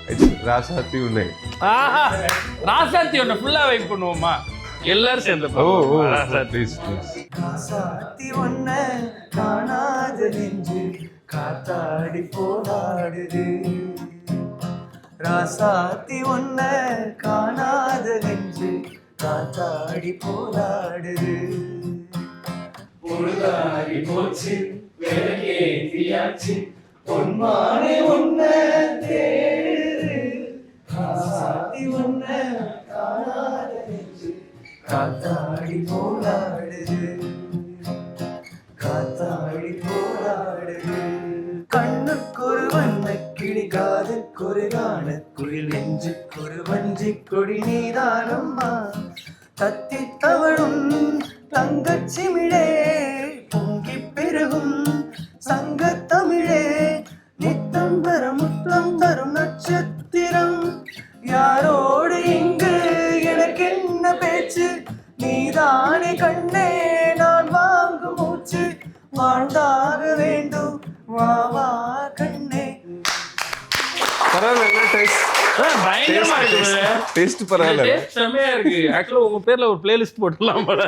ராசாத்தி உன்னை. ஆஹா ராசாத்தி ஒன்று ஃபுல்லாக வெயிட் பண்ணுவோமா எல்லாரும் சேர்ந்து ராசாத்தி. ராசாத்தி ஒன்ன காணாத நெஞ்சு காத்தாடி போராடுது. ராசாத்தி ஒன்ன காணாத நெஞ்சு காத்தாடி போராடுது. பொழுதாடி போச்சு விளக்கேத்தியாச்சு பொன்மானே ஒன்ன தேடுது. ராசாத்தி ஒன்ன காணாத நெஞ்சு காத்தாடி போராடுது. காத்தாடி போராடுது. கண்ணுக்கொரு வண்ண கிளி காதுக்கொரு காண குயில் நெஞ்சுக்கொரு வஞ்சி கொடி நீதானம்மா. தத்தி தவழும் தங்கச்சிமிழே பொங்கி பெருகும் சங்கத்தமிழே. நித்தம் தரும் முத்தம் தரும் நட்சத்திரம் யாரோடு இங்கு எனக்கு என்ன பேச்சு. நீதானே கண்ணே நான் வாங்கும் மூச்சு. வாழ்ந்தாக வேண்டும் வா வா கண்ணே. பரவாயில்ல டேஸ்ட். பயங்கரமா இருக்கு டேஸ்ட் பரவாயில்ல. செம்மையா இருக்கு. ஆக்சுவலா உங்க பேர்ல ஒரு பிளேலிஸ்ட் போட்டுடலாம் போல.